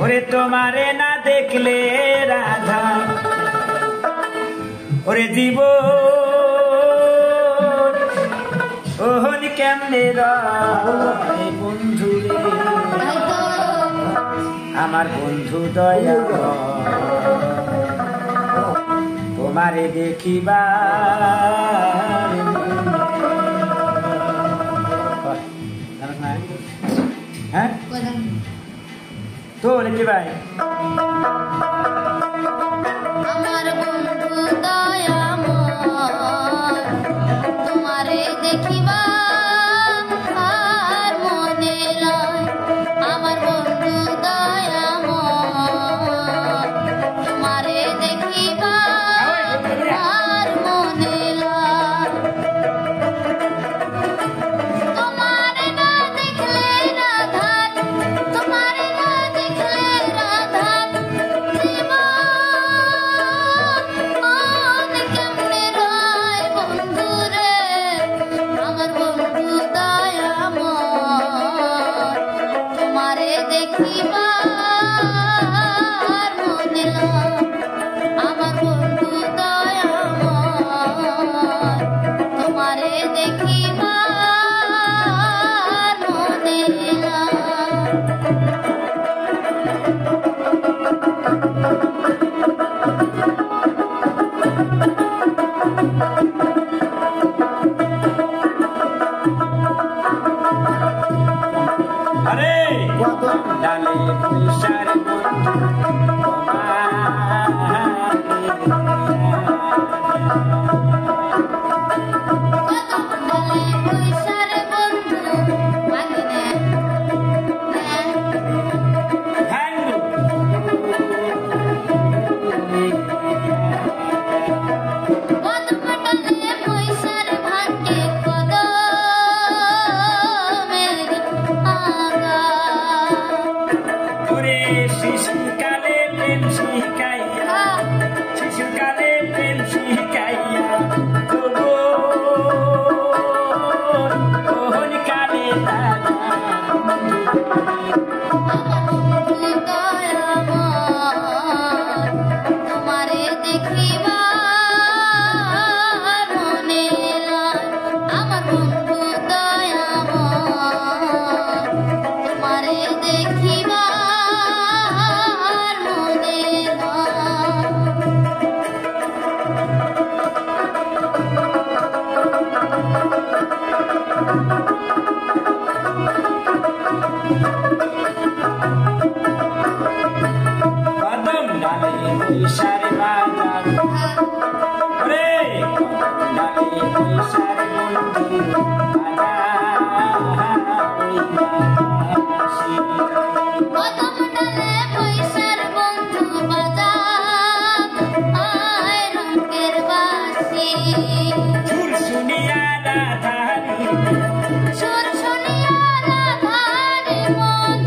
ওরে তোমারে না দেখলে রাধা ওরে জীব ওহনি কেমনে রয় বন্ধু রে আমার বন্ধু দয়া তোমারে দেখিবা হ্যাঁ তো লিখি ভাই আমার বন্ধু দয়াময় তোমারে দেখিবা আর মনে লয় আমার বন্ধু দয়াময় তোমারে দেখিবা আর মনে লয় তোমারে না দেখলে রাধার তোমারে না দেখলে রাধার জীবন কেমনে রয় বন্ধু রে আমার বন্ধু দয়াময় তোমারে দেখিবা আর মনে লয় আমার বন্ধু দয়াময় তোমারে দেখিবা আর মনে লয় আরে ডালে পুষার কদমডালে পয়সার বন্ধু মাগিনে কদমডালে পয়সার ভাগ্যে কদমের আগা ওরে শিশুকালে প্রেম শিখাইয়া শিশুকালে প্রেম শিখাইয়া ওহনি কালে বন্ধু দয়াময় তোমারে দেখিবা আর মনে লয় আমার বন্ধু দয়াময় তোমারে দেখিবা আর মনে লয় কদম ডালে পুষার বাজার ওরে কদম ডালে পুষার বন্ধু কদমডালে পয়সার বন্ধু বাজা আয় রঙের বাঁশি সুর শুনিয়া রাধারি সুর শুনিয়া রাধার মন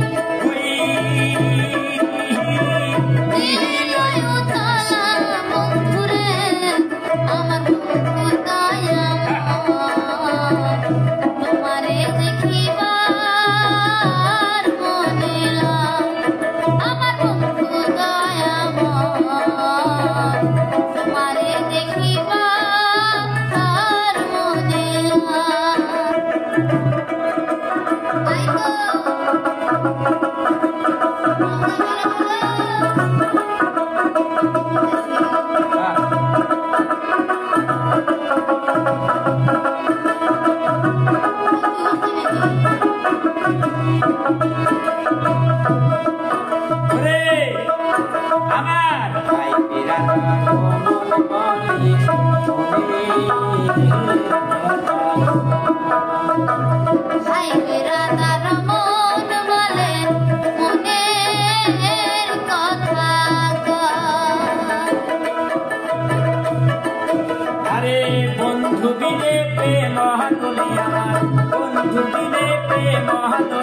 দিল উতলা বন্ধুরে আমার বন্ধু দয়াময় তোমারে দেখিবা আর মনে লয় আমার বন্ধু দয়াময় তোমারে দেখিবা আর মনে লয় তাই তো ওরে আমার ভাই বিরাট বলি হাই রাধার মন বলে মনের কথা আরে বন্ধু বিনে প্রেম মহানলি আমার বন্ধু বিনে প্রেম মহান